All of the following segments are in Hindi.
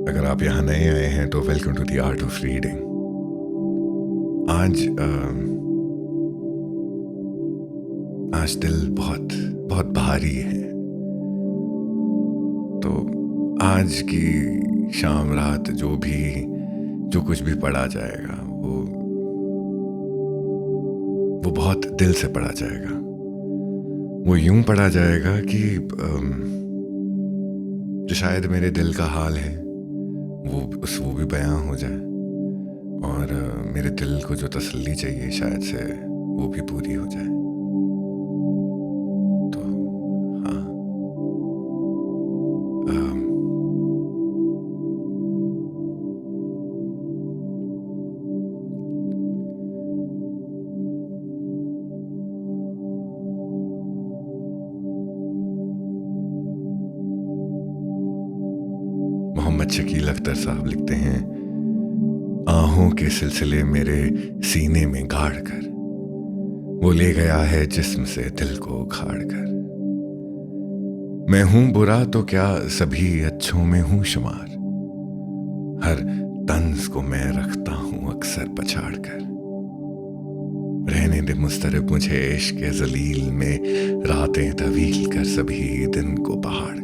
अगर आप यहाँ नए आए हैं तो welcome to the art of reading. आज आज दिल बहुत बहुत भारी है। तो आज की शाम रात जो कुछ भी पढ़ा जाएगा वो बहुत दिल से पढ़ा जाएगा। वो यूं पढ़ा जाएगा कि जो शायद मेरे दिल का हाल है वो भी बयां हो जाए, और मेरे दिल को जो तसल्ली चाहिए शायद से वो भी पूरी हो जाए। तो हाँ, मोहम्मद शकील अख्तर साहब लिखते हैं, आहों के सिलसिले मेरे सीने में गाड़ कर वो ले गया है जिस्म से दिल को उखाड़ कर। मैं हूं बुरा तो क्या सभी अच्छों में हूं शुमार, हर तंज को मैं रखता हूं अक्सर पछाड़ कर। रहने दे मुस्तरब मुझे इश्क के जलील में रातें तवील कर सभी दिन को पहाड़ कर।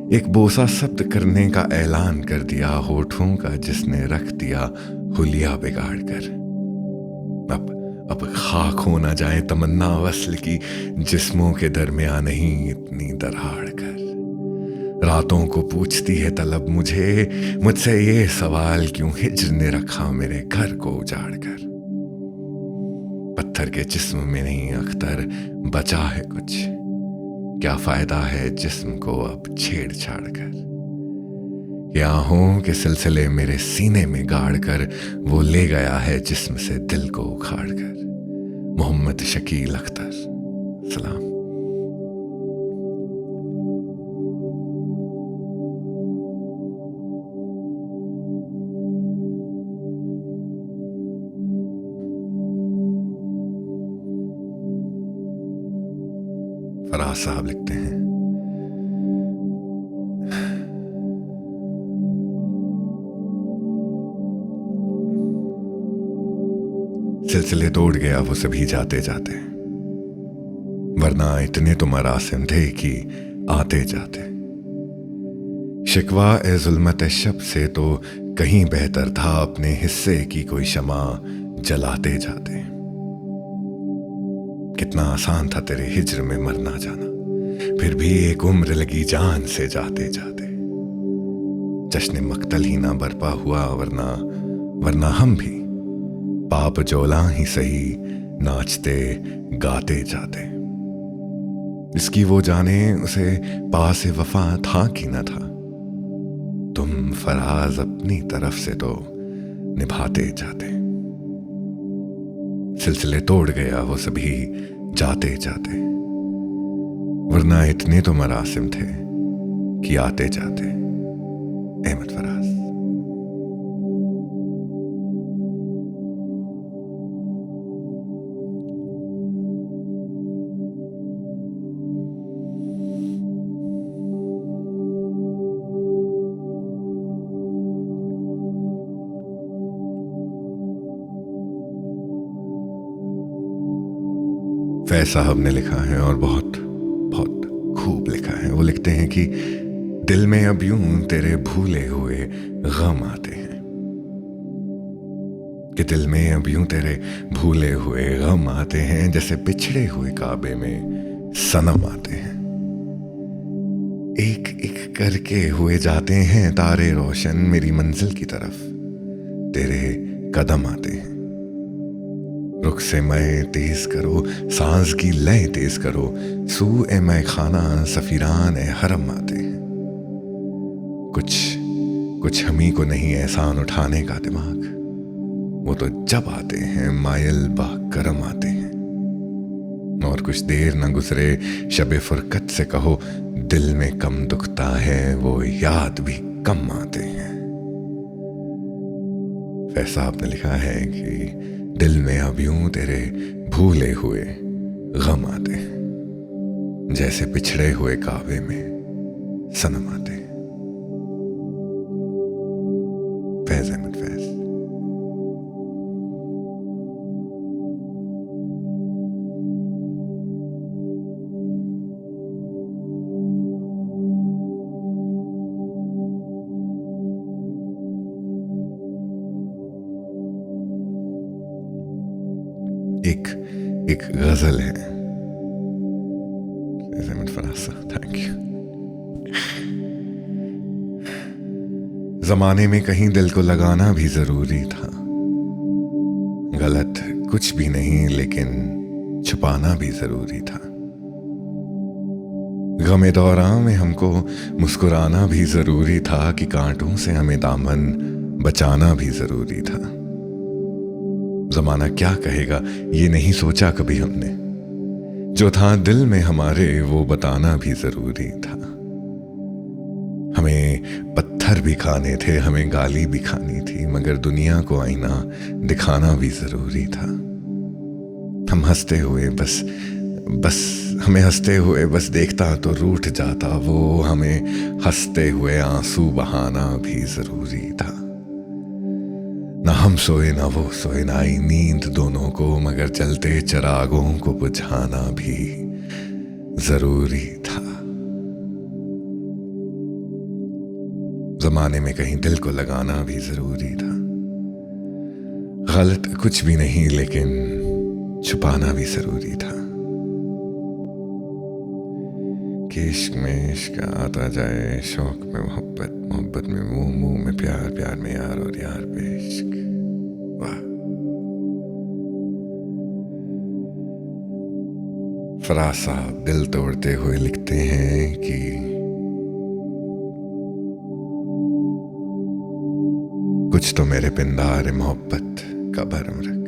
एक बोसा शब्द करने का ऐलान कर दिया होठों का जिसने रख दिया हुलिया बिगाड़ कर। अब खाक हो ना जाए तमन्ना वस्ल की, जिस्मों के दरमिया नहीं इतनी दराड़ कर। रातों को पूछती है तलब मुझसे ये सवाल क्यों हिज्र ने रखा मेरे घर को उजाड़ कर। पत्थर के जिस्म में नहीं अख्तर बचा है कुछ, क्या फायदा है जिस्म को अब छेड़छाड़ कर। आहों के सिलसिले मेरे सीने में गाड़ कर वो ले गया है जिस्म से दिल को उखाड़ कर। मोहम्मद शकील अख्तर। सलाम। फराज साहब लिखते हैं, सिलसिले तोड़ गया वो सभी जाते जाते, वरना इतने तो मरासिम थे कि आते जाते। शिकवा ए जुल्मत शब से तो कहीं बेहतर था अपने हिस्से की कोई शमा जलाते जाते। कितना आसान था तेरे हिज्र में मरना जाना, फिर भी एक उम्र लगी जान से जाते जाते। जश्न मक्तल ही ना बरपा हुआ वरना हम भी पाप जोला ही सही नाचते गाते जाते। इसकी वो जाने उसे पास वफा था कि न था, तुम फराज अपनी तरफ से तो निभाते जाते। सिलसिले तोड़ गया वो सभी जाते जाते, वरना इतने तो मरासिम थे कि आते जाते। अहमद फराज। फैज साहब ने लिखा है और बहुत बहुत खूब लिखा है। वो लिखते हैं कि दिल में अब यूं तेरे भूले हुए गम आते हैं, कि दिल में अब यूं तेरे भूले हुए गम आते हैं, जैसे बिछड़े हुए काबे में सनम आते हैं। एक एक करके हुए जाते हैं तारे रोशन मेरी मंजिल की तरफ, तेरे कदम आते हैं। रुख से मैं तेज करो, सांस की लय तेज करो, सू ए मैं खाना सफीरान ए हरम आते हैं। कुछ हमी को नहीं एहसान उठाने का दिमाग, वो तो जब आते हैं मायल बा करम आते हैं। और कुछ देर न गुजरे शबे फुरकत से कहो, दिल में कम दुखता है वो याद भी कम आते हैं। फैज साहब ने लिखा है कि दिल में अब यूं तेरे भूले हुए गम आते हैं, जैसे पिछड़े हुए काबे में सनम आते हैं। फैज अहमद फैज। एक गजल है फैज अहमद फराज साहब, थैंक यू। जमाने में कहीं दिल को लगाना भी जरूरी था, गलत कुछ भी नहीं लेकिन छुपाना भी जरूरी था। गमे दौरां में हमको मुस्कुराना भी जरूरी था कि कांटों से हमें दामन बचाना भी जरूरी था। जमाना क्या कहेगा ये नहीं सोचा कभी हमने, जो था दिल में हमारे वो बताना भी जरूरी था। हमें पत्थर भी खाने थे, हमें गाली भी खानी थी, मगर दुनिया को आईना दिखाना भी जरूरी था। हम हंसते हुए बस हमें हंसते हुए बस देखता तो रूठ जाता वो, हमें हंसते हुए आंसू बहाना भी जरूरी था। ना हम सोए ना वो सोए, ना आई नींद दोनों को, मगर चलते चिरागों को बुझाना भी जरूरी था। जमाने में कहीं दिल को लगाना भी जरूरी था, गलत कुछ भी नहीं लेकिन छुपाना भी जरूरी था। कि इश्क में इश्क आता जाए, शौक में मोहब्बत, मोहब्बत में मुंह, मुंह में प्यार, प्यार में यार और यार पे इश्क। वाह। फराज साहब दिल तोड़ते हुए लिखते हैं कि कुछ तो मेरे पिंदार मोहब्बत का भरम रख,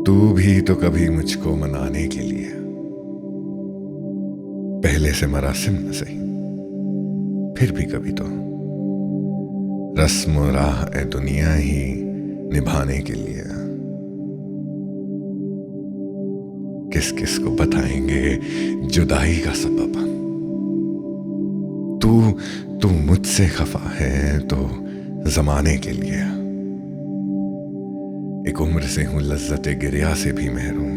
तू भी तो कभी मुझको मनाने के लिए पहले से मरासिम न सही, फिर भी कभी तो रस्म राह ए दुनिया ही निभाने के लिए। किस किस को बताएंगे जुदाई का सबब, तू मुझसे खफा है तो जमाने के लिए। एक उम्र से हूं लज्जत गिरिया से भी महरूम,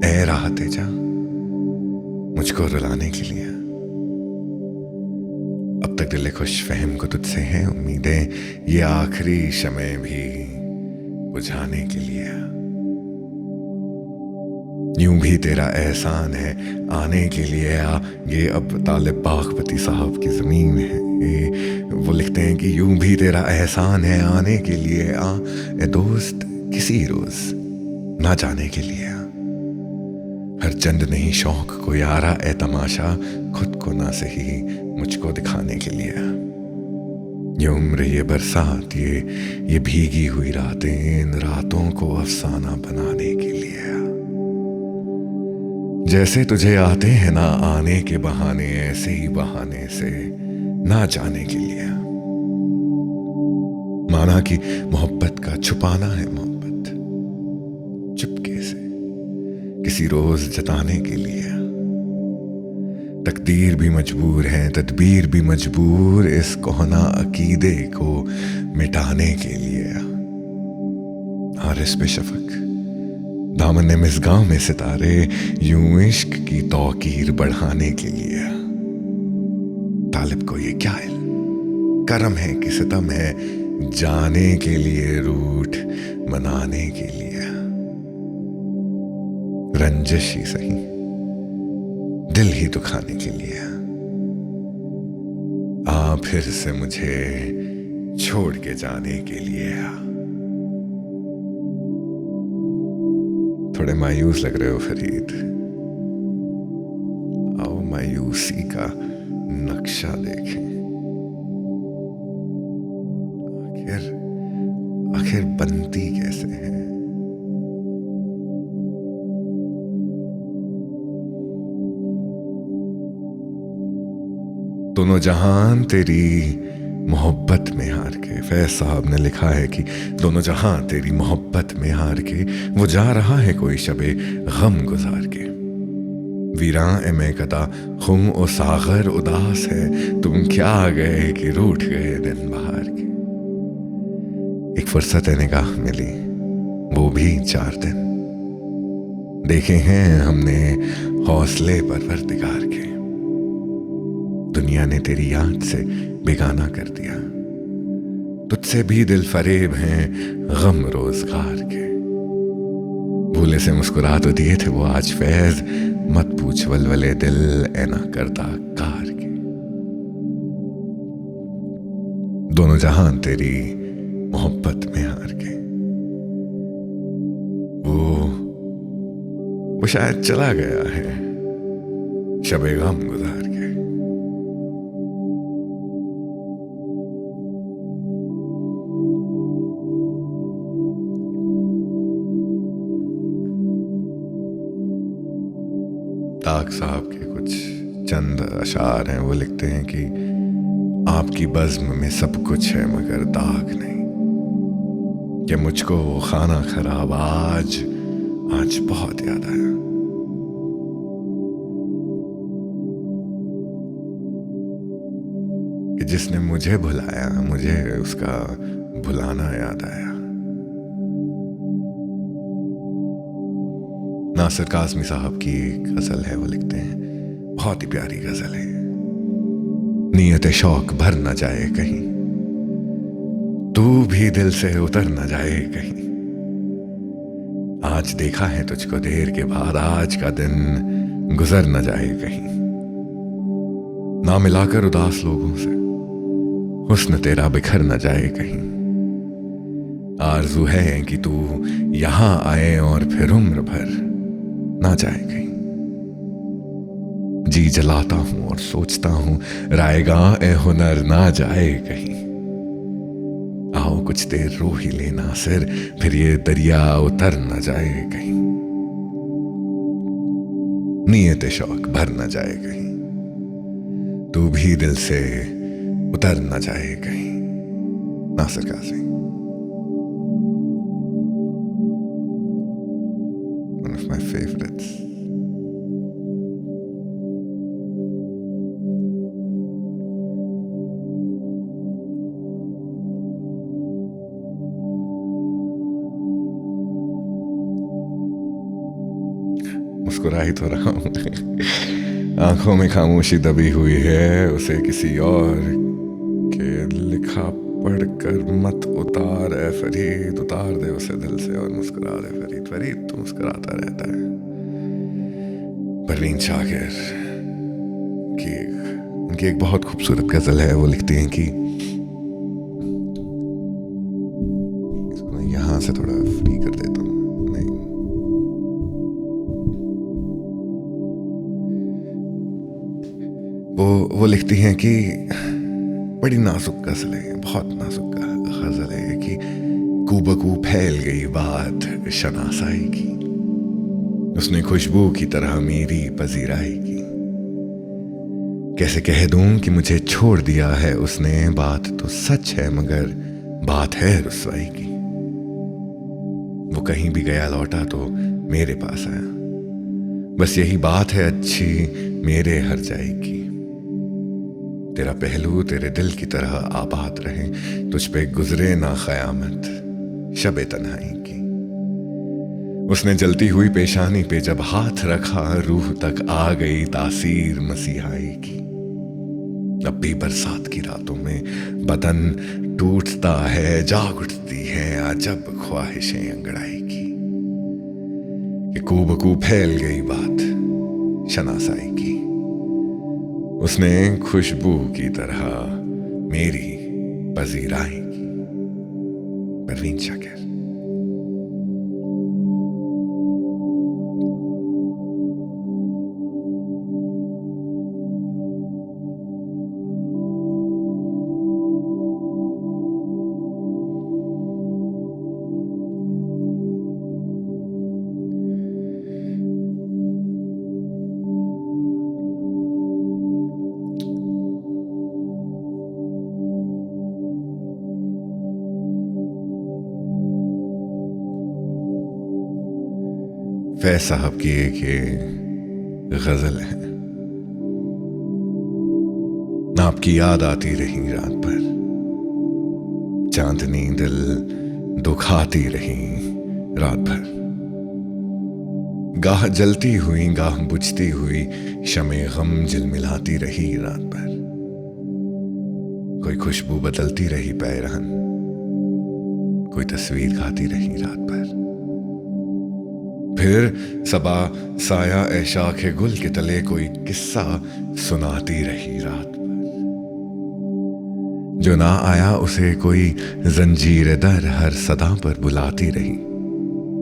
ए राहते जा मुझको रुलाने के लिए। अब तक दिल खुश फहम को तुझसे है उम्मीदें, ये आखिरी शमे भी बुझाने के लिए। यूं भी तेरा एहसान है आने के लिए आ, ये अब तालिब बागपति साहब की जमीन है। वो लिखते हैं कि यूं भी तेरा एहसान है आने के लिए आ, ए दोस्त किसी रोज ना जाने के लिए आ। हर चंद नहीं शौक को यारा ए तमाशा, खुद को ना सही मुझको दिखाने के लिए। ये उम्र ये बरसात ये भीगी हुई रातें, इन रातों को अफसाना बनाने के लिए। जैसे तुझे आते हैं ना आने के बहाने, ऐसे ही बहाने से ना जाने के लिए। माना कि मोहब्बत का छुपाना है मोहब्बत, चुपके से किसी रोज जताने के लिए। तकदीर भी मजबूर है तदबीर भी मजबूर, इस कोहना अकीदे को मिटाने के लिए। हारिस पे शफक दामन मिसगांव में सितारे, यूं इश्क की तौकीर बढ़ाने के लिए। तालिब को ये क्या इल्म, करम है कि सितम है जाने के लिए, रूठ मनाने के लिए। रंजिश ही सही दिल ही दुखाने के लिए। आ फिर से मुझे छोड़ के जाने के लिए। थोड़े मायूस लग रहे हो फरीद, आओ मायूसी का नक्शा देखें। आखिर बनती कैसे है। दोनों जहान तेरी मोहब्बत में हार के, फैज साहब ने लिखा है कि दोनों जहां तेरी मोहब्बत में हार के, वो जा रहा है कोई शबे गम गुजार के। वीरां ए मैं कदा हूं ओ सागर उदास है, तुम क्या गए कि रूठ गए दिन बहार के। एक फुर्सत है निगाह मिली, वो भी 4 दिन देखे हैं हमने हौसले परवरदिगार के। दुनिया ने तेरी याद से बेगाना कर दिया, तुझसे भी दिल फरेब हैं गम रोजगार के। भूले से मुस्कुरा तो दिए थे वो आज फैज, मत पूछ वलवले दिल ऐना करता कार के। दोनों जहान तेरी मोहब्बत में हार के। वो शायद चला गया है शबे गम गुजार के। ताक साहब के कुछ चंद अशार हैं। वो लिखते हैं कि आपकी बज़्म में सब कुछ है मगर दाग नहीं, कि मुझको वो खाना खराब आज बहुत याद आया। कि जिसने मुझे भुलाया मुझे उसका भुलाना याद आया। नासिर काज़मी साहब की एक गजल है, वो लिखते हैं, बहुत ही प्यारी गजल है। नीयत शौक भर न जाए कहीं, तू भी दिल से उतर न जाए कहीं। आज देखा है तुझको देर के बाद, आज का दिन गुजर न जाए कहीं। ना मिलाकर उदास लोगों से हुस्न तेरा बिखर न जाए कहीं। आरज़ू है कि तू यहां आए और फिर उम्र भर ना जाए कहीं। जी जलाता हूं और सोचता हूं रायगां ए हुनर ना जाए कहीं। आओ कुछ देर रो ही लेना सिर, फिर ये दरिया उतर न जाए कहीं। नीयत शौक भर न जाए कहीं, तू भी दिल से उतर न जाए कहीं। Nasir Kazmi, one of my favorites. मुस्कुरा ही तो रहा हूं आंखों में खामोशी दबी हुई है, उसे किसी और के लिखा पढ़कर मत उतार ए फरीद। उतार दे उसे दिल से और मुस्कुरा दे फरीद। फरीद तो मुस्कुराता रहता है। परवीन शाकिर की उनकी एक बहुत खूबसूरत गजल है। वो लिखती हैं कि इसको यहां से थोड़ा फ्री कर देता हूँ। नहीं, वो लिखती हैं कि बड़ी नाजुक गजल है, बहुत नाजुक गजल है कि कूबकू फैल गई बात शनासाई की, उसने खुशबू की तरह मेरी पजीराई की। कैसे कह दूं कि मुझे छोड़ दिया है उसने, बात तो सच है मगर बात है रुसवाई की। वो कहीं भी गया लौटा तो मेरे पास आया, बस यही बात है अच्छी मेरे हर जाई की। तेरा पहलू तेरे दिल की तरह आबाद रहे, तुझ पे गुजरे ना क़यामत शबे तन्हाई की। उसने जलती हुई पेशानी पे जब हाथ रखा, रूह तक आ गई तासीर मसीहाई की। अब भी बरसात की रातों में बदन टूटता है, जाग उठती है अजब ख्वाहिशें अंगड़ाई की। कि कूबकू फैल गई बात शनासाई की, उसने खुशबू की तरह मेरी पजीराई की। परवीन शाकिर। फैज साहब की एक ये गजल है। आपकी याद आती रही रात भर, चांदनी दिल दुखाती रही रात भर। गाह जलती हुई गाह बुझती हुई शमे गम झिलमिलाती रही रात भर। कोई खुशबू बदलती रही पैरहन, कोई तस्वीर खाती रही रात भर। फिर सबा साया ए शाखे गुल के तले कोई किस्सा सुनाती रही रात भर। जो ना आया उसे कोई जंजीर दर हर सदा पर बुलाती रही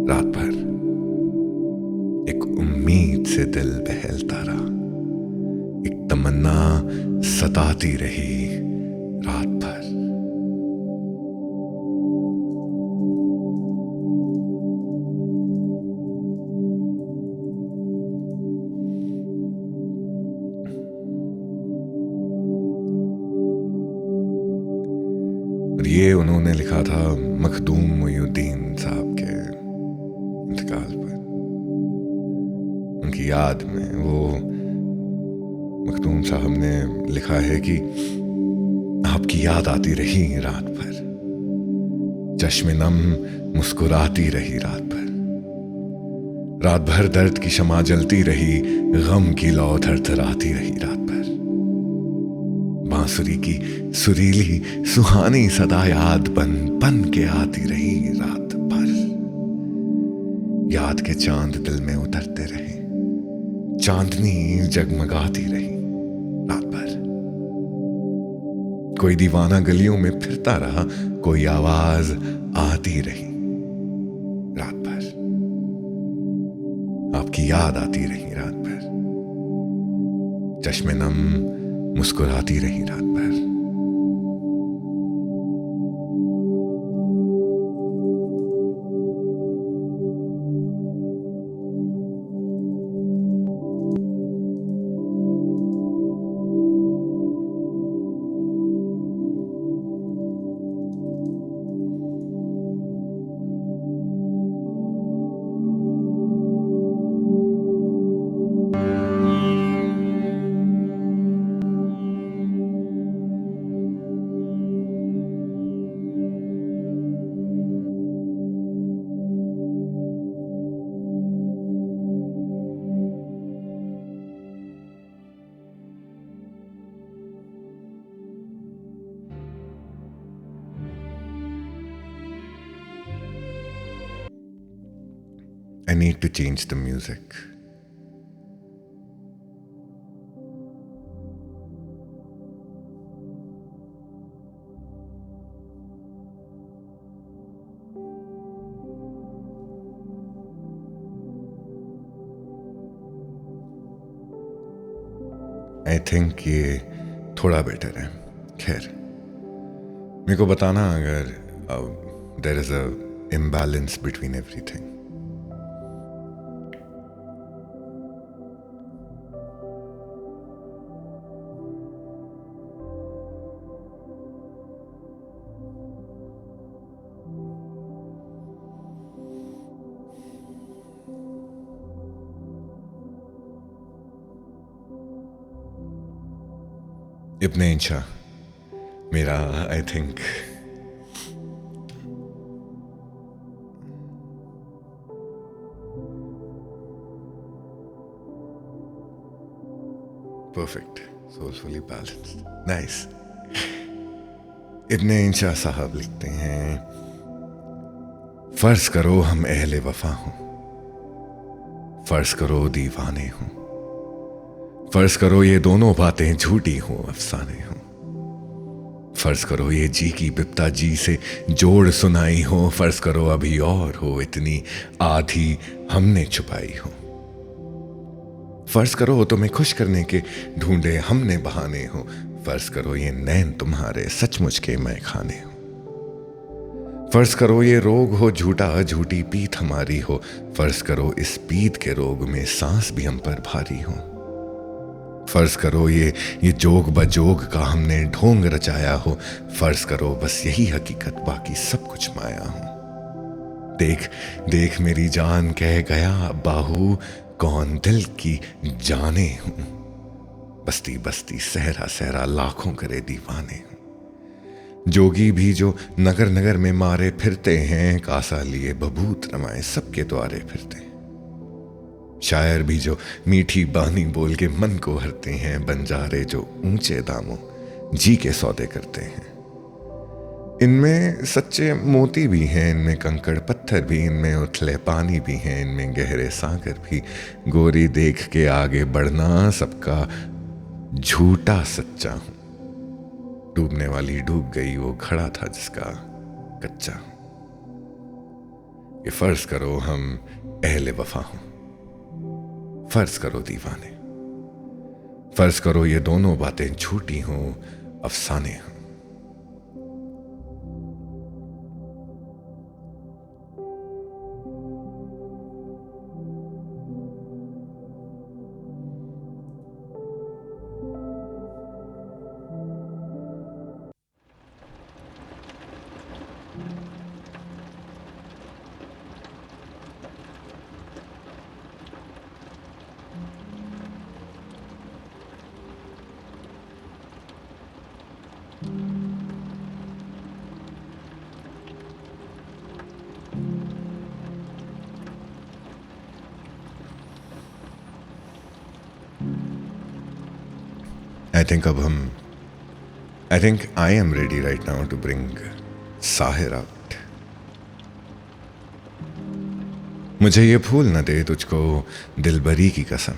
रात भर। एक उम्मीद से दिल बहलता रहा, एक तमन्ना सताती रही रात भर। और ये उन्होंने लिखा था मखदूम मोइनुद्दीन साहब के इंतकाल पर। उनकी याद में वो मखदूम साहब ने लिखा है कि आपकी याद आती रही रात भर, चश्मे नम मुस्कुराती रही रात भर। रात भर दर्द की शमा जलती रही, गम की लौ थरथराती रही रात भर। बांसुरी की सुरीली सुहानी सदा याद बन बन के आती रही रात भर। याद के चांद दिल में उतरते रहे, चांदनी जगमगाती रही रात भर। कोई दीवाना गलियों में फिरता रहा, कोई आवाज आती रही रात भर। आपकी याद आती रही रात भर, चश्मे नम मुस्कुराती रही रात भर। I need to change the music. I think ये थोड़ा बेटर है। खैर, मेरे को बताना अगर there is a imbalance between everything. Ibne Insha मेरा I think perfect, soulfully balanced, nice. Ibne Insha साहब लिखते हैं, फर्ज करो हम अहले वफा हों, फर्ज करो दीवाने हों, फर्ज करो ये दोनों बातें झूठी हों अफसाने हों, फर्ज करो ये जी की बिप्ता जी से जोड़ सुनाई हो, फर्ज करो अभी और हो इतनी आधी हमने छुपाई हो, फर्ज करो तुम्हें खुश करने के ढूंढे हमने बहाने हो, फर्ज करो ये नैन तुम्हारे सचमुच के मैं खाने हो, फर्ज करो ये रोग हो झूठा झूठी पीठ हमारी हो, फर्ज करो इस पीठ के रोग में सांस भी हम पर भारी हो, फर्ज करो ये जोग बजोग का हमने ढोंग रचाया हो, फर्ज करो बस यही हकीकत बाकी सब कुछ माया हो, देख देख मेरी जान कह गया बाहू कौन दिल की जाने हूं, बस्ती बस्ती सहरा सहरा लाखों करे दीवाने हूं। जोगी भी जो नगर नगर में मारे फिरते हैं, कासा लिए बबूत रमाए सबके द्वारे फिरते हैं। शायर भी जो मीठी बानी बोल के मन को हरते हैं, बंजारे जो ऊंचे दामों जी के सौदे करते हैं। इनमें सच्चे मोती भी हैं, इनमें कंकड़ पत्थर भी, इनमें उथले पानी भी हैं, इनमें गहरे सागर भी। गोरी देख के आगे बढ़ना सबका झूठा सच्चा हूं। डूबने वाली डूब गई, वो खड़ा था जिसका कच्चा। ये फर्ज करो हम अहले वफा हूं, फर्ज करो दीवाने, फर्ज करो ये दोनों बातें झूठी हों, अफसाने हों। I think I am ready right now to bring Sahir out. मुझे ये फूल न दे तुझको दिलबरी की कसम,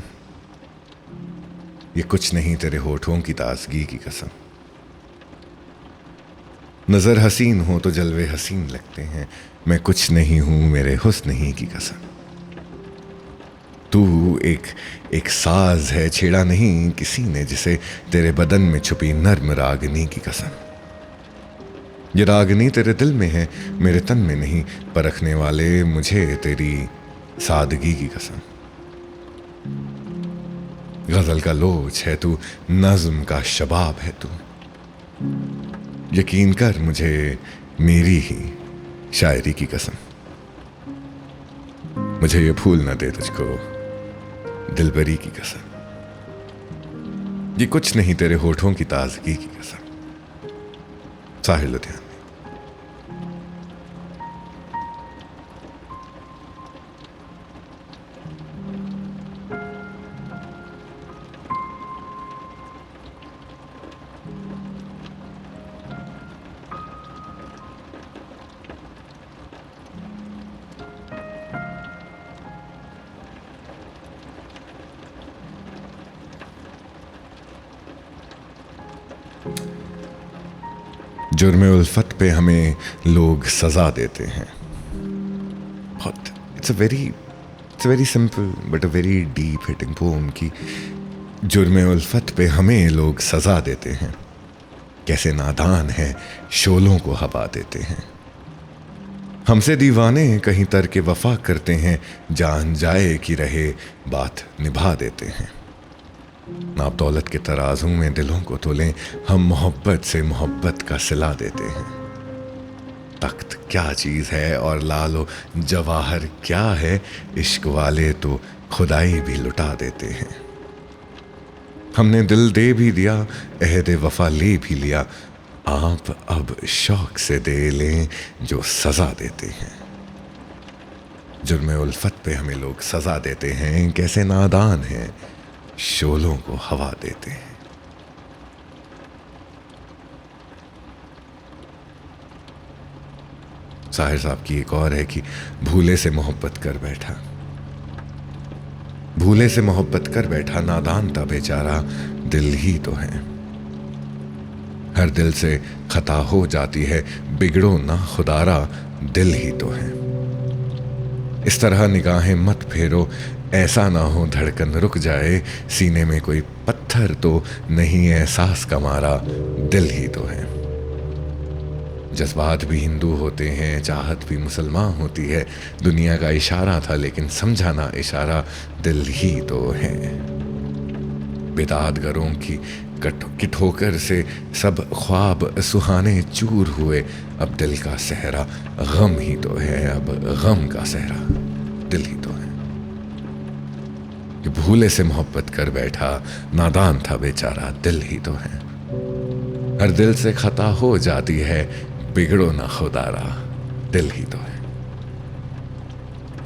ये कुछ नहीं तेरे होठों की ताजगी की कसम। नजर हसीन हो तो जलवे हसीन लगते हैं, मैं कुछ नहीं हूं मेरे हुस्न ही की कसम। तू एक साज है छेड़ा नहीं किसी ने, जिसे तेरे बदन में छुपी नर्म रागनी की कसम। ये रागनी तेरे दिल में है मेरे तन में नहीं, परखने वाले मुझे तेरी सादगी की कसम। गजल का लोच है तू, नज्म का शबाब है तू, यकीन कर मुझे मेरी ही शायरी की कसम। मुझे ये फूल न दे तुझको दिलबरी की कसम, ये कुछ नहीं तेरे होठों की ताजगी की कसम। साहिर लुधियानवी। जुर्मे उल्फत पे हमें लोग सजा देते हैं। बहुत it's a very simple but a very deep hitting poem की जुर्मे उल्फत पे हमें लोग सजा देते हैं, कैसे नादान है शोलों को हवा देते हैं। हमसे दीवाने कहीं तरके वफा करते हैं, जान जाए कि रहे बात निभा देते हैं। नाप दौलत के तराजू में दिलों को तोलें, हम मोहब्बत से मोहब्बत का सिला देते हैं। तख्त क्या चीज है और लालो जवाहर क्या है, इश्क वाले तो खुदाई भी लुटा देते हैं। हमने दिल दे भी दिया, अहद वफा ले भी लिया, आप अब शौक से दे लें जो सजा देते हैं। जुर्मे उल्फत पे हमें लोग सजा देते हैं, कैसे नादान हैं शोलों को हवा देते हैं। साहिर साहब की एक और है कि भूले से मोहब्बत कर बैठा, भूले से मोहब्बत कर बैठा, नादान था बेचारा दिल ही तो है। हर दिल से खता हो जाती है, बिगड़ो ना खुदारा दिल ही तो है। इस तरह निगाहें मत फेरो, ऐसा ना हो धड़कन रुक जाए, सीने में कोई पत्थर तो नहीं एहसास का मारा दिल ही तो है। जज्बात भी हिंदू होते हैं, चाहत भी मुसलमान होती है, दुनिया का इशारा था लेकिन समझा ना इशारा दिल ही तो है। बिदातगरों की ठोकर से सब ख्वाब सुहाने चूर हुए, अब दिल का सहरा गम ही तो है, अब गम का सहरा दिल ही तो है। कि भूले से मोहब्बत कर बैठा, नादान था बेचारा, दिल ही तो है। हर दिल से खता हो जाती है, बिगड़ो ना खुदारा, दिल ही तो है।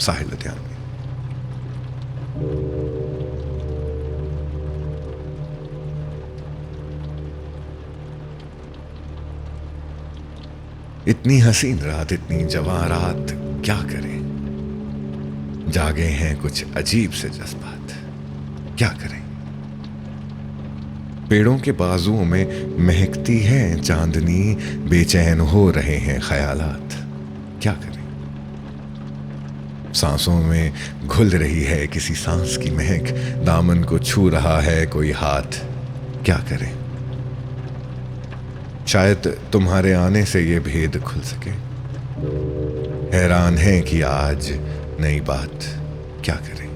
साहिल लुधियानवी। इतनी हसीन रात, इतनी जवां रात, क्या करें, जागे हैं कुछ अजीब से जज्बात, क्या करें। पेड़ों के बाजुओं में महकती है चांदनी, बेचैन हो रहे हैं ख्यालात, क्या करें। सांसों में घुल रही है किसी सांस की महक, दामन को छू रहा है कोई हाथ, क्या करें। शायद तुम्हारे आने से ये भेद खुल सके, हैरान है कि आज नई बात, क्या करें।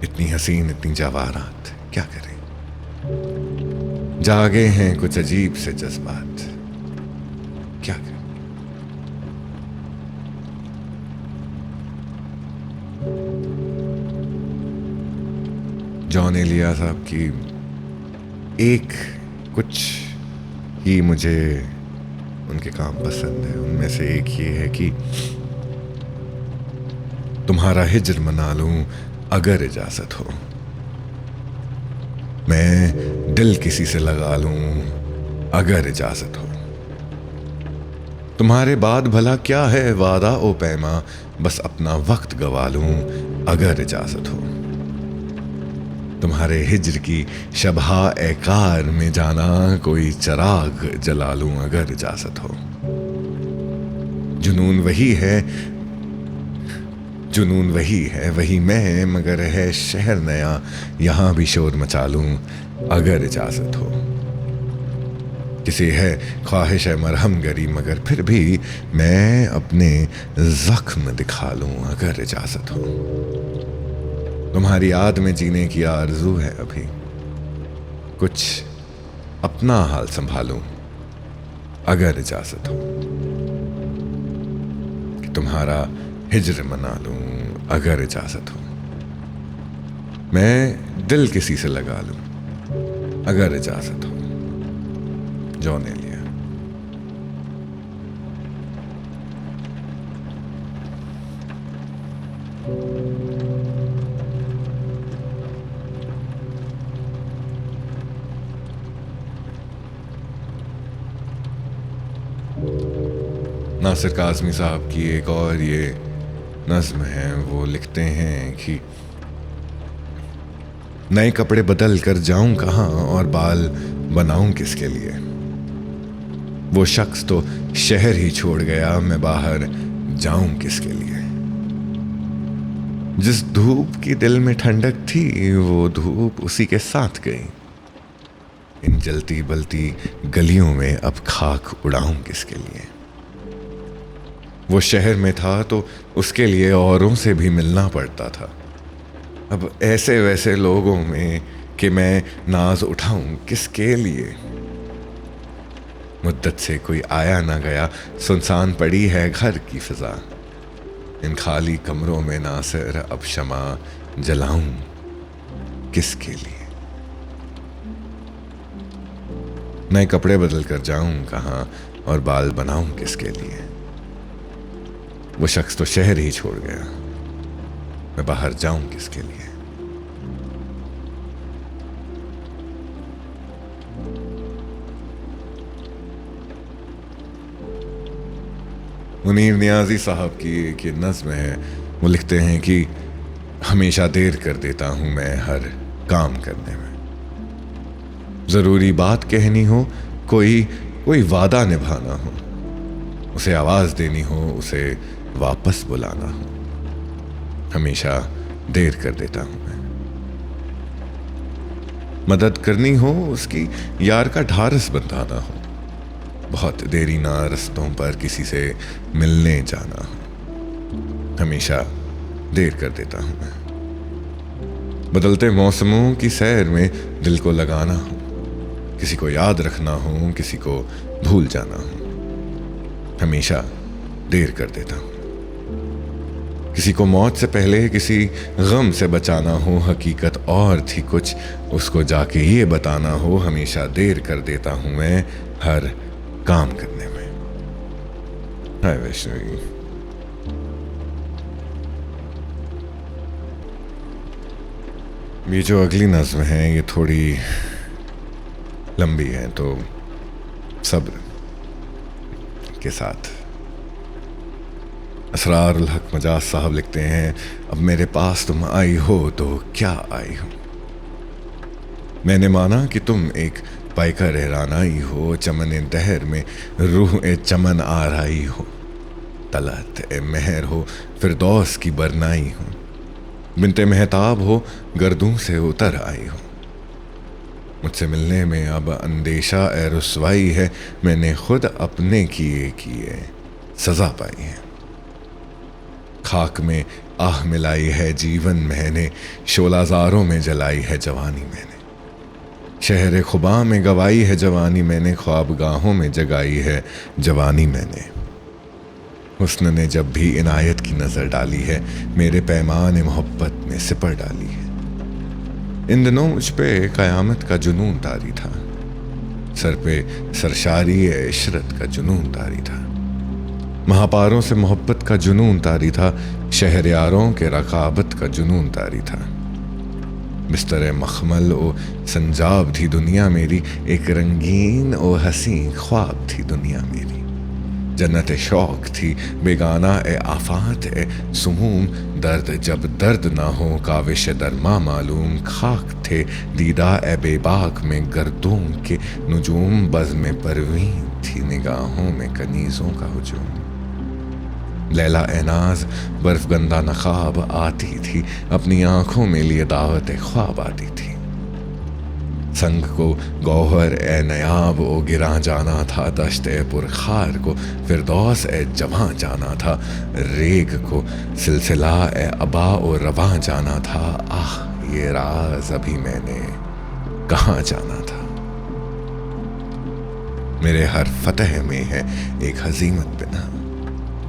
इतनी हसीन, इतनी जवारात, क्या करें। जागे हैं कुछ अजीब से जज्बात, क्या करें। जॉन एलिया साहब की एक कुछ ही मुझे उनके काम पसंद है। उनमें से एक ये है कि तुम्हारा हिज्र मना लूं अगर इजाजत हो, मैं दिल किसी से लगा लूं अगर इजाजत हो। तुम्हारे बाद भला क्या है वादा ओ पैमा, बस अपना वक्त गवा लूं अगर इजाजत हो। तुम्हारे हिज्र की शबहा एकार में जाना, कोई चराग जला लूं अगर इजाजत हो। जुनून वही है, जुनून वही है, वही मैं, मगर है शहर नया, यहां भी शोर मचा लूं अगर इजाजत हो। किसी है ख्वाहिश है मरहम गरी, मगर फिर भी मैं अपने जख्म दिखा लूं अगर इजाजत हो। तुम्हारी याद में जीने की आरज़ू है अभी, कुछ अपना हाल संभालूं अगर इजाजत हो। कि तुम्हारा हिज्र मना लूं अगर इजाजत हो। मैं दिल किसी से लगा लूं अगर इजाजत हो। जॉन एलिया। नासिर काज़मी साहब की एक और ये नज्म है, वो लिखते हैं कि नए कपड़े बदल कर जाऊं कहां और बाल बनाऊं किसके लिए। वो शख्स तो शहर ही छोड़ गया, मैं बाहर जाऊं किसके लिए। जिस धूप की दिल में ठंडक थी, वो धूप उसी के साथ गई। इन जलती बलती गलियों में अब खाक उड़ाऊं किसके लिए। वो शहर में था तो उसके लिए औरों से भी मिलना पड़ता था। अब ऐसे वैसे लोगों में कि मैं नाज उठाऊं किसके लिए। मुद्दत से कोई आया ना गया, सुनसान पड़ी है घर की फिजा। इन खाली कमरों में नासिर अब शमा जलाऊं किसके लिए। नए कपड़े बदल कर जाऊं कहां और बाल बनाऊं किसके लिए। वो शख्स तो शहर ही छोड़ गया, मैं बाहर जाऊं किसके लिए। मुनीर नियाजी साहब की एक नज्म है, वो लिखते हैं कि हमेशा देर कर देता हूं मैं हर काम करने में। जरूरी बात कहनी हो, कोई वादा निभाना हो, उसे आवाज देनी हो, उसे वापस बुलाना हो, हमेशा देर कर देता हूं मैं। मदद करनी हो, उसकी यार का ढारस बंधाना हो, बहुत देरी ना रस्तों पर किसी से मिलने जाना हो, हमेशा देर कर देता हूं मैं। बदलते मौसमों की सैर में दिल को लगाना हो, किसी को याद रखना हो, किसी को भूल जाना हो, हमेशा देर कर देता हूं। किसी को मौत से पहले किसी गम से बचाना हो, हकीकत और थी कुछ, उसको जाके ये बताना हो, हमेशा देर कर देता हूं मैं हर काम करने में। हाय वैष्णवी। ये जो अगली नज्म है ये थोड़ी लंबी है, तो सब्र के साथ। असरार उल हक मजाज साहब लिखते हैं, अब मेरे पास तुम आई हो तो क्या आई हो। मैंने माना कि तुम एक पाइकर रानाई हो, चमन दहर में रूह ए चमन आराई हो, तलत ए महर हो फिरदौस की बरनाई हो, बिनते महताब हो गर्दों से उतर आई हो। मुझसे मिलने में अब अंदेशा ए रुसवाई है, मैंने खुद अपने किए किए सजा पाई है। खाक में आह मिलाई है जीवन मैंने, शोलाजारों में जलाई है जवानी मैंने, शहर खुबा में गवाई है जवानी मैंने, ख्वाबगाहों में जगाई है जवानी मैंने। हुस्न ने जब भी इनायत की नज़र डाली है, मेरे पैमान मोहब्बत में सिपर डाली है। इन दिनों मुझ पे क़यामत का जुनून तारी था, सर पे सरशारी इशरत का जुनून तारी था, महापारों से मोहब्बत का जुनून तारी था, शहरयारों के रकाबत का जुनून तारी था। बिस्तर मखमल ओ संजाब थी दुनिया मेरी, एक रंगीन ओ हसी ख्वाब थी दुनिया मेरी। जन्नत शौक थी बेगाना ए आफात ए सुमूम, दर्द जब दर्द ना हो काविश दरमा मालूम, खाक थे दीदा ए बेबाक में गर्दों के नुजूम, बज़ में परवीन थी निगाहों में कनीज़ों का हुजूम। लैला एनाज बर्फ गंदा नखाब आती थी, अपनी आंखों में लिए दावत ख्वाब आती थी। संग को गौहर ए नयाब ओ गिरा जाना था, दश्त ए पुरखार को फिरदौस ए जवां जाना था, रेग को सिलसिला ए अबा ओ रवा जाना था। आह ये राज अभी मैंने कहाँ जाना था। मेरे हर फतह में है एक हजीमत बिना,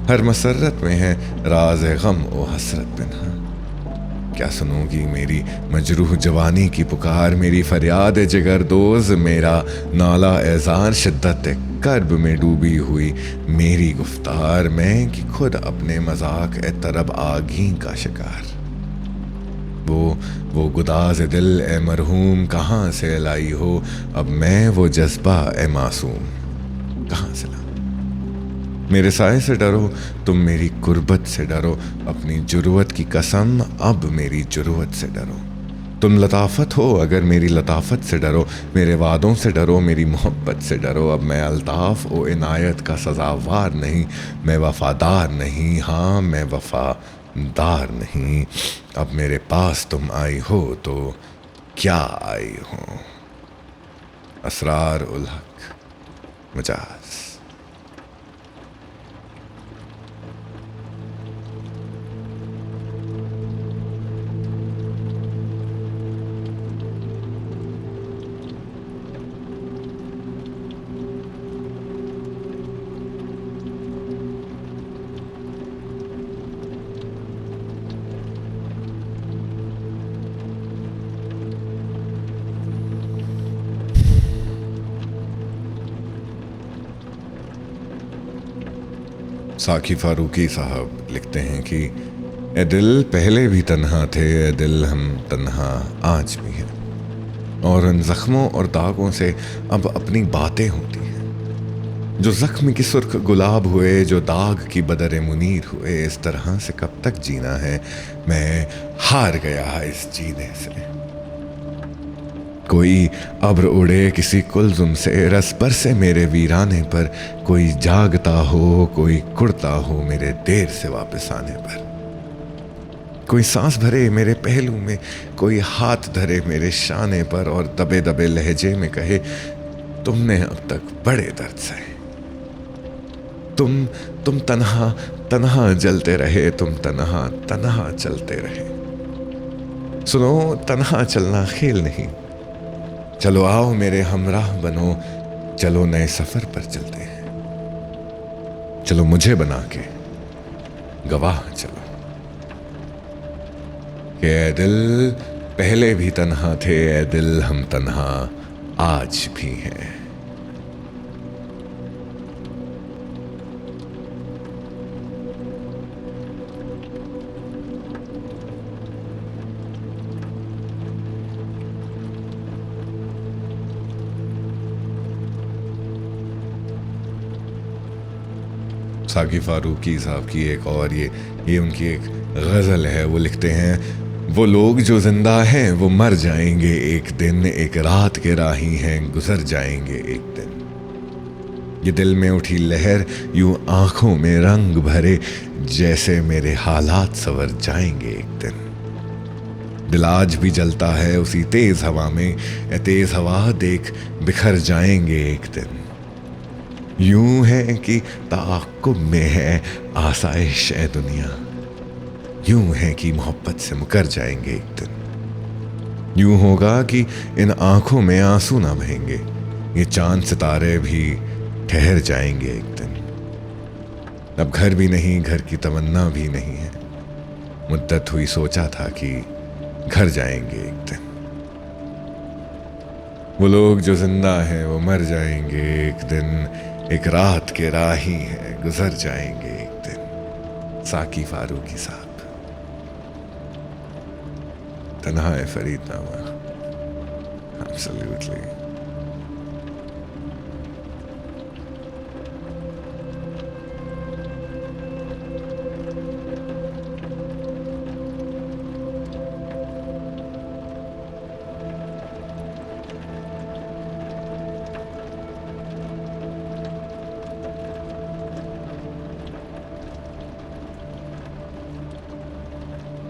हर मसरत में है राज गम ओ हसरत बिना। क्या सुनोगी मेरी मजरूह जवानी की पुकार, मेरी फरियाद जिगरदोज मेरा नाला एजार, शिद्दत कर्ब में डूबी हुई मेरी गुफ्तार, मैं कि खुद अपने मजाक ए तरब आगी का शिकार। वो गुदाज दिल ए मरहूम कहाँ से लाई हो, अब मैं वो जज्बा ए मासूम कहाँ से लाऊं। मेरे साए से डरो तुम मेरी कुर्बत से डरो, अपनी जुर्वत की कसम अब मेरी जुर्वत से डरो। तुम लताफत हो अगर मेरी लताफत से डरो, मेरे वादों से डरो मेरी मोहब्बत से डरो। अब मैं अल्ताफ ओ इनायत का सजावार नहीं, मैं वफादार नहीं, हाँ मैं वफादार नहीं। अब मेरे पास तुम आई हो तो क्या आई हो। असरार उल हक मजाज। साकी फारूकी साहब लिखते हैं कि ए दिल पहले भी तन्हा थे, ए दिल हम तन्हा आज भी हैं, और उन जख्मों और दागों से अब अपनी बातें होती हैं। जो जख्म की सुर्ख गुलाब हुए, जो दाग की बदर मुनीर हुए, इस तरह से कब तक जीना है, मैं हार गया इस जीने से। कोई अब्र उड़े किसी कुलजुम से, रस पर से मेरे वीराने पर, कोई जागता हो कोई कुड़ता हो मेरे देर से वापस आने पर। कोई सांस भरे मेरे पहलू में, कोई हाथ धरे मेरे शाने पर, और दबे दबे लहजे में कहे तुमने अब तक बड़े दर्द सहे। तुम तन्हा तन्हा जलते रहे, तुम तन्हा तन्हा चलते रहे। सुनो तन्हा चलना खेल नहीं, चलो आओ मेरे हमराह बनो, चलो नए सफर पर चलते हैं। चलो मुझे बना के गवाह चलो। कि ए दिल पहले भी तन्हा थे, ए दिल हम तन्हा आज भी हैं। साकी फारूकी साहब की एक और ये उनकी एक गज़ल है। वो लिखते हैं, वो लोग जो जिंदा हैं वो मर जाएंगे एक दिन, एक रात के राही हैं गुजर जाएंगे एक दिन। ये दिल में उठी लहर यूं आंखों में रंग भरे, जैसे मेरे हालात संवर जाएंगे एक दिन। दिल आज भी जलता है उसी तेज हवा में, ए तेज हवा देख बिखर जाएंगे एक दिन। यूं है कि ताक़ुब में है आसाइश ए दुनिया, यूं है कि मोहब्बत से मुकर जाएंगे एक दिन। यूं होगा कि इन आंखों में आंसू ना बहेंगे, ये चांद सितारे भी ठहर जाएंगे एक दिन। अब घर भी नहीं, घर की तमन्ना भी नहीं है, मुद्दत हुई सोचा था कि घर जाएंगे एक दिन। वो लोग जो जिंदा हैं वो मर जाएंगे एक दिन, एक रात के राही हैं गुजर जाएंगे एक दिन। साकी फारूकी साहब। तन्हा है फरीदनामा। Absolutely.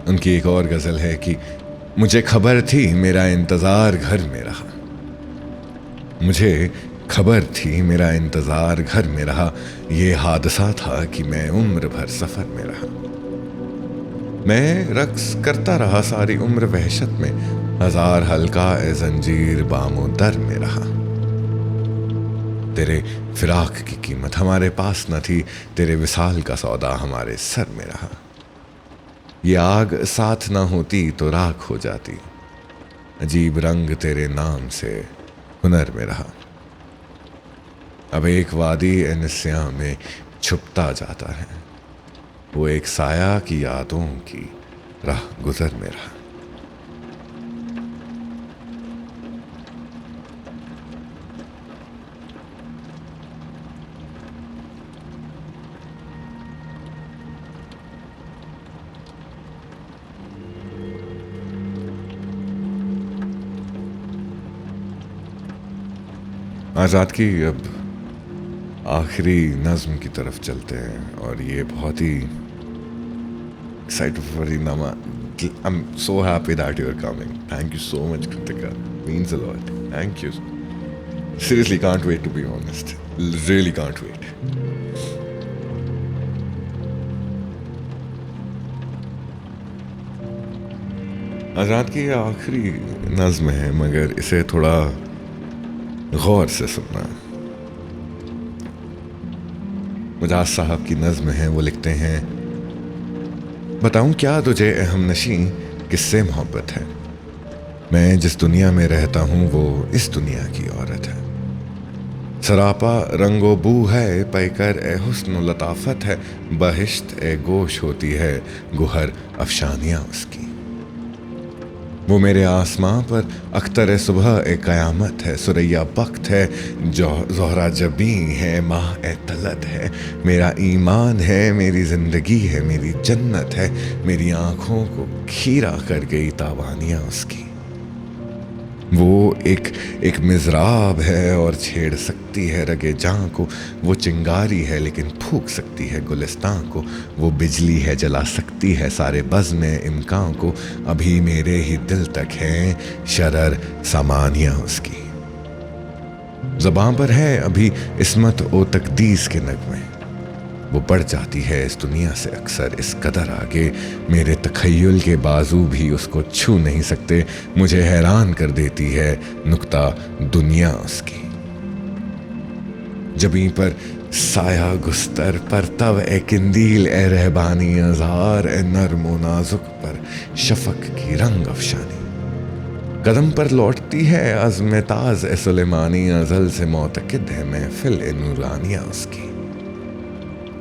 उनकी एक और गजल है कि मुझे खबर थी मेरा इंतजार घर में रहा, मुझे खबर थी मेरा इंतजार घर में रहा, ये हादसा था कि मैं उम्र भर सफर में रहा। मैं रक्स करता रहा सारी उम्र वहशत में, हजार हल्का ए जंजीर बामो दर में रहा। तेरे फिराक की कीमत हमारे पास न थी, तेरे विसाल का सौदा हमारे सर में रहा। ये आग साथ ना होती तो राख हो जाती, अजीब रंग तेरे नाम से हुनर में रहा। अब एक वादी निस्यां में छुपता जाता है, वो एक साया की यादों की राह गुजर में रहा। आज़ाद की अब आखिरी नज़्म की तरफ चलते हैं, और ये बहुत ही excited Faridnama. I am so happy that you are coming. Thank you so much Kritika, means a lot. Thank you, seriously can't wait to be honest, really can't wait. Azad की आखिरी नज़्म है, मगर इसे थोड़ा गौर से सुनना। मुजाज साहब की नज़्म है। वो लिखते हैं, बताऊं क्या तुझे अहम नशी किससे मोहब्बत है, मैं जिस दुनिया में रहता हूं वो इस दुनिया की औरत है। सरापा रंगो बू है पैकर ए हुस्न लताफत है, बहिश्त ए गोश होती है गुहर अफशानियाँ उसकी। वो मेरे आसमां पर अख्तर सुबह ए क़यामत है, सुरैया बख्त है ज़ोहरा जबी है, माह ए तलत है, मेरा ईमान है, मेरी ज़िंदगी है, मेरी जन्नत है, मेरी आँखों को खीरा कर गई तावानियाँ उसकी। वो एक मिज़राब है और छेड़ सकती है रगे जाँ को, वो चिंगारी है लेकिन फूंक सकती है गुलिस्तान को, वो बिजली है जला सकती है सारे बज़्म इम्कान को, अभी मेरे ही दिल तक हैं शरर सामानियाँ उसकी। ज़बां पर है अभी इस्मत ओ तकदीस के नगमे, वो बढ़ जाती है इस दुनिया से अक्सर इस कदर आगे, मेरे तखय्युल के बाजू भी उसको छू नहीं सकते, मुझे हैरान कर देती है नुक्ता दुनिया उसकी। जबीं पर साया गुस्तर पर तब ए किंदील ए रहबानी अज़हार ए नर्मो नाजुक पर शफक की रंग अफशानी। कदम पर लौटती है अज़्म ताज़ ए सुलेमानी अज़ल से मोतक़िद है महफिल ए नूरानिया उसकी।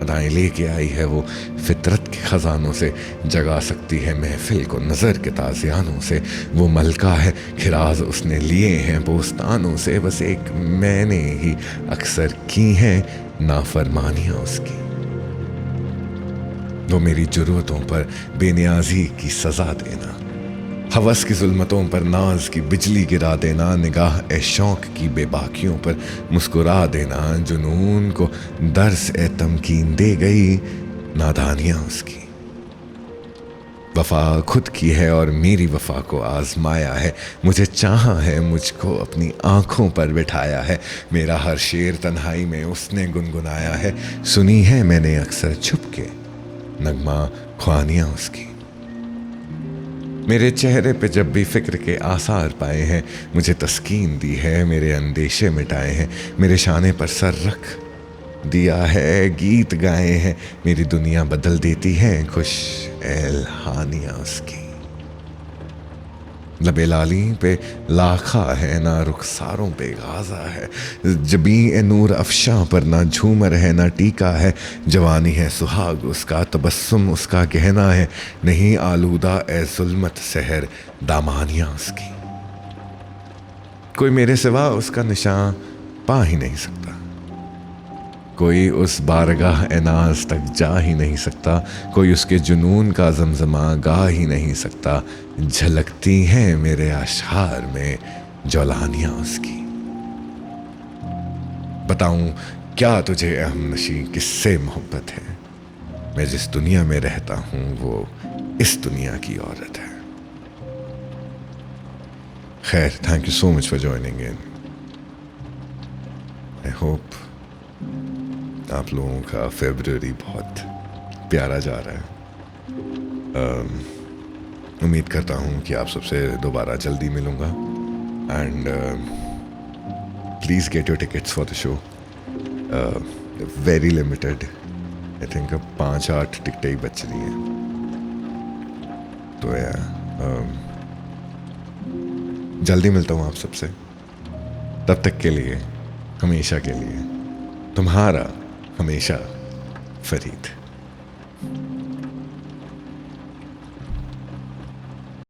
अदाएं लेके आई है वो फितरत के खजानों से, जगा सकती है महफिल को नज़र के ताज़ियानों से। वो मलका है खिराज उसने लिए हैं बोस्तानों से, बस एक मैंने ही अक्सर की हैं नाफरमानियाँ उसकी। वो मेरी ज़रूरतों पर बेनियाजी की सज़ा देना, हवस की जुल्मतों पर नाज की बिजली गिरा देना, निगाह ए शौक की बेबाकियों पर मुस्कुरा देना, जुनून को दर्स ए तमकीन दे गई नादानियाँ उसकी। वफा खुद की है और मेरी वफा को आजमाया है, मुझे चाहा है मुझको अपनी आंखों पर बिठाया है, मेरा हर शेर तन्हाई में उसने गुनगुनाया है, सुनी है मैंने अक्सर छुप के नगमा ख्वानियाँ उसकी। मेरे चेहरे पे जब भी फिक्र के आसार पाए हैं, मुझे तस्कीन दी है, मेरे अंदेशे मिटाए हैं, मेरे शाने पर सर रख दिया है, गीत गाए हैं, मेरी दुनिया बदल देती है खुश एल्हानियाँ उसकी। लबे लाली पे लाखा है ना रुखसारों पे गाजा है, जबी ए नूर अफशा पर ना झूमर है ना टीका है, जवानी है सुहाग उसका तबस्सुम उसका गहना है, नहीं आलूदा ए जुल्मत सहर दामानियाँ उसकी। कोई मेरे सिवा उसका निशान पा ही नहीं सकता, कोई उस बारगाह एनाज तक जा ही नहीं सकता, कोई उसके जुनून का जमजमा गा ही नहीं सकता, झलकती हैं मेरे अशहार में जौलानियाँ उसकी। बताऊं क्या तुझे अहमनशी किससे मोहब्बत है, मैं जिस दुनिया में रहता हूँ वो इस दुनिया की औरत है। खैर, thank you so much for joining in. I hope आप लोगों का फरवरी बहुत प्यारा जा रहा है। उम्मीद करता हूँ कि आप सबसे दोबारा जल्दी मिलूँगा। And please get your tickets for the show, very limited. I think अब 5-8 टिकटें ही बच रही हैं, तो जल्दी मिलता हूँ आप सबसे। तब तक के लिए, हमेशा के लिए, तुम्हारा हमेशा फरीद।